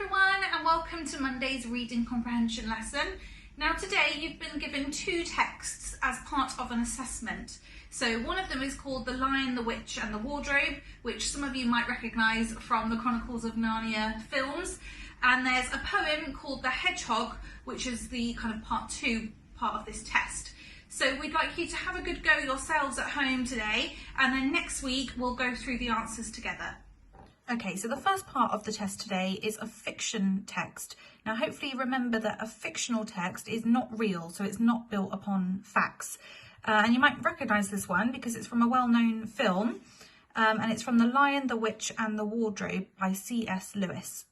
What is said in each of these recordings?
everyone, and welcome to Monday's reading comprehension lesson. Now today you've been given two texts as part of an assessment. So one of them is called The Lion, the Witch and the Wardrobe, which some of you might recognise from the Chronicles of Narnia films. And there's a poem called The Hedgehog, which is the kind of part of this test. So we'd like you to have a good go yourselves at home today, and then next week we'll go through the answers together. Okay, so the first part of the test today is a fiction text. Now hopefully you remember that a fictional text is not real, so it's not built upon facts. And you might recognise this one because it's from a well-known film, and it's from The Lion, the Witch and the Wardrobe by C.S. Lewis.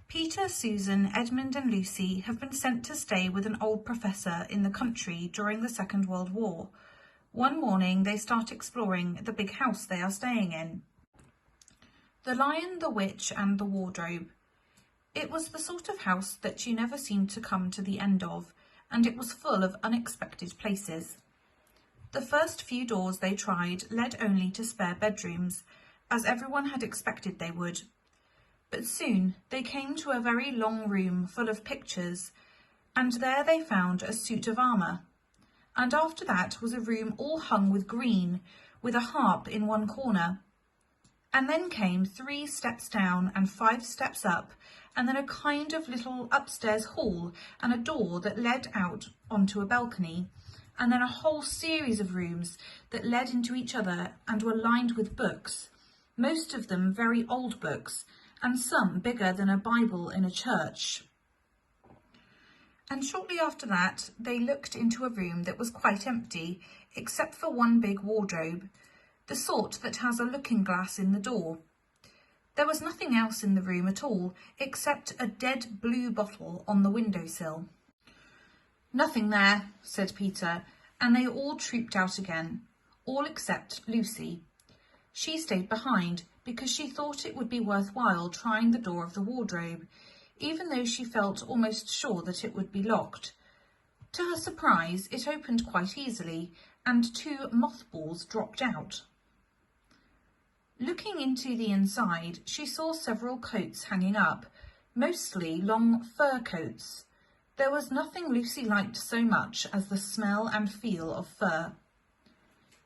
Peter, Susan, Edmund and Lucy have been sent to stay with an old professor in the country during the Second World War. One morning they start exploring the big house they are staying in. The Lion, the Witch and the Wardrobe. It was the sort of house that you never seemed to come to the end of, and it was full of unexpected places. The first few doors they tried led only to spare bedrooms, as everyone had expected they would. But soon they came to a very long room full of pictures, and there they found a suit of armour. And after that was a room all hung with green, with a harp in one corner. And then came 3 steps down and 5 steps up, and then a kind of little upstairs hall and a door that led out onto a balcony, and then a whole series of rooms that led into each other and were lined with books, most of them very old books, and some bigger than a Bible in a church. And shortly after that, they looked into a room that was quite empty, except for one big wardrobe, the sort that has a looking glass in the door. There was nothing else in the room at all, except a dead blue bottle on the windowsill. "Nothing there," said Peter, and they all trooped out again, all except Lucy. She stayed behind because she thought it would be worthwhile trying the door of the wardrobe, even though she felt almost sure that it would be locked. To her surprise, it opened quite easily, and 2 mothballs dropped out. Looking into the inside, she saw several coats hanging up, mostly long fur coats. There was nothing Lucy liked so much as the smell and feel of fur.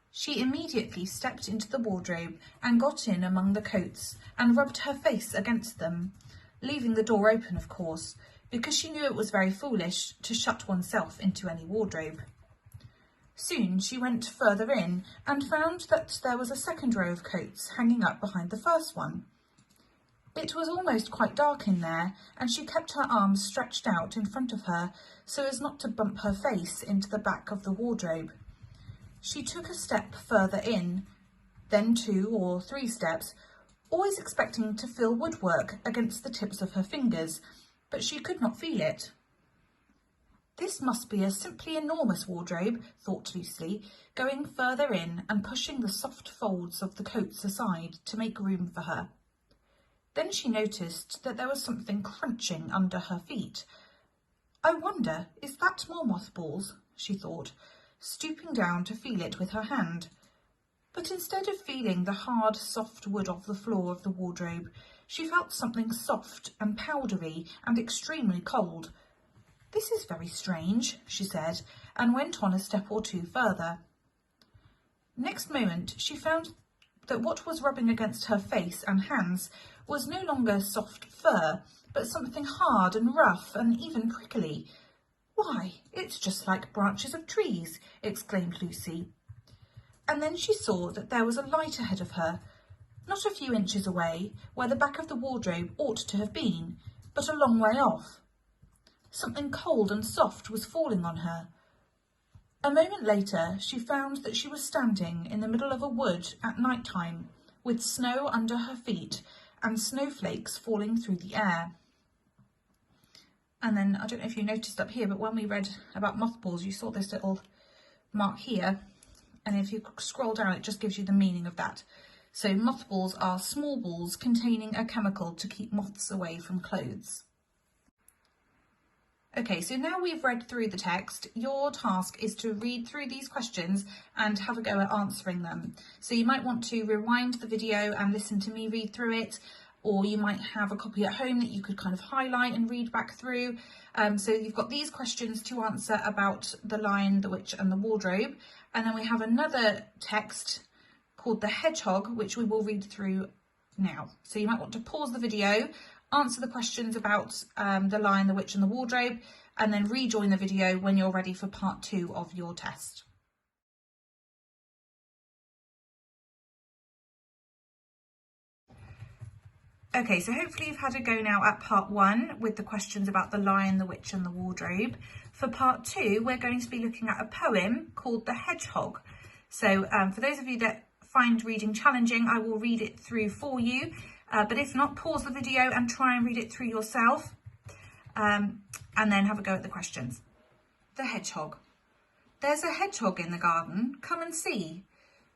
She immediately stepped into the wardrobe and got in among the coats and rubbed her face against them, leaving the door open, of course, because she knew it was very foolish to shut oneself into any wardrobe. Soon she went further in and found that there was a second row of coats hanging up behind the first one. It was almost quite dark in there, and she kept her arms stretched out in front of her so as not to bump her face into the back of the wardrobe. She took a step further in, then 2 or 3 steps, always expecting to feel woodwork against the tips of her fingers, but she could not feel it. "This must be a simply enormous wardrobe," thought Lucy, going further in and pushing the soft folds of the coats aside to make room for her. Then she noticed that there was something crunching under her feet. "I wonder, is that more mothballs?" she thought, stooping down to feel it with her hand. But instead of feeling the hard, soft wood of the floor of the wardrobe, she felt something soft and powdery and extremely cold. "This is very strange," she said, and went on a step or 2 further. Next moment she found that what was rubbing against her face and hands was no longer soft fur, but something hard and rough and even prickly. "Why, it's just like branches of trees," exclaimed Lucy. And then she saw that there was a light ahead of her, not a few inches away, where the back of the wardrobe ought to have been, but a long way off. Something cold and soft was falling on her. A moment later she found that she was standing in the middle of a wood at night time, with snow under her feet and snowflakes falling through the air. And then, I don't know if you noticed up here, but when we read about mothballs, you saw this little mark here, and if you scroll down, it just gives you the meaning of that. So mothballs are small balls containing a chemical to keep moths away from clothes. Okay, so now we've read through the text, your task is to read through these questions and have a go at answering them. So you might want to rewind the video and listen to me read through it, or you might have a copy at home that you could kind of highlight and read back through. So you've got these questions to answer about the Lion, the Witch and the Wardrobe. And then we have another text called The Hedgehog, which we will read through now. So you might want to pause the video, answer the questions about the Lion, the Witch and the Wardrobe, and then rejoin the video when you're ready for part 2 of your test. Okay, so hopefully you've had a go now at part 1 with the questions about the Lion, the Witch and the Wardrobe. For part 2, we're going to be looking at a poem called The Hedgehog. So for those of you that find reading challenging, I will read it through for you. But if not, pause the video and try and read it through yourself. And then have a go at the questions. The Hedgehog. There's a hedgehog in the garden, come and see.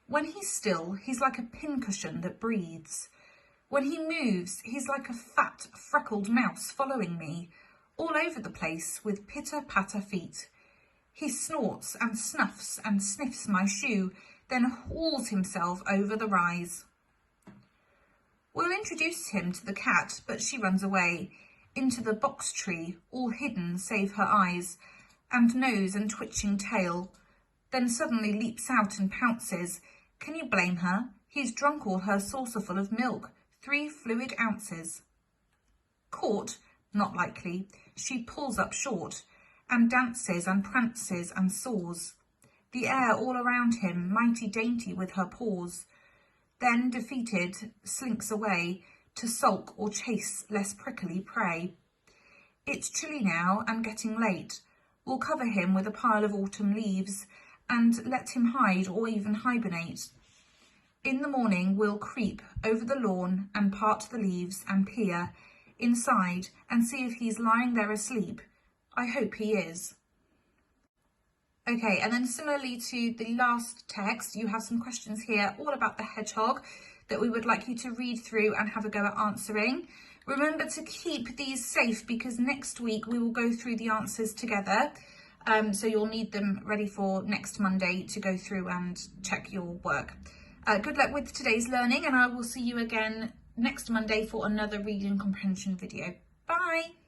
When he's still, he's like a pincushion that breathes. When he moves, he's like a fat, freckled mouse following me, all over the place with pitter-patter feet. He snorts and snuffs and sniffs my shoe, then hauls himself over the rise. We'll introduce him to the cat, but she runs away, into the box tree, all hidden save her eyes, and nose and twitching tail, then suddenly leaps out and pounces. Can you blame her? He's drunk all her saucerful of milk. 3 fluid ounces. Caught? Not likely. She pulls up short, and dances and prances and soars. The air all around him, mighty dainty with her paws. Then, defeated, slinks away, to sulk or chase less prickly prey. It's chilly now, and getting late. We'll cover him with a pile of autumn leaves, and let him hide or even hibernate. In the morning we'll creep over the lawn and part the leaves and peer inside and see if he's lying there asleep. I hope he is. Okay, and then similarly to the last text, you have some questions here all about the hedgehog that we would like you to read through and have a go at answering. Remember to keep these safe because next week we will go through the answers together. So you'll need them ready for next Monday to go through and check your work. Good luck with today's learning, and I will see you again next Monday for another reading comprehension video. Bye!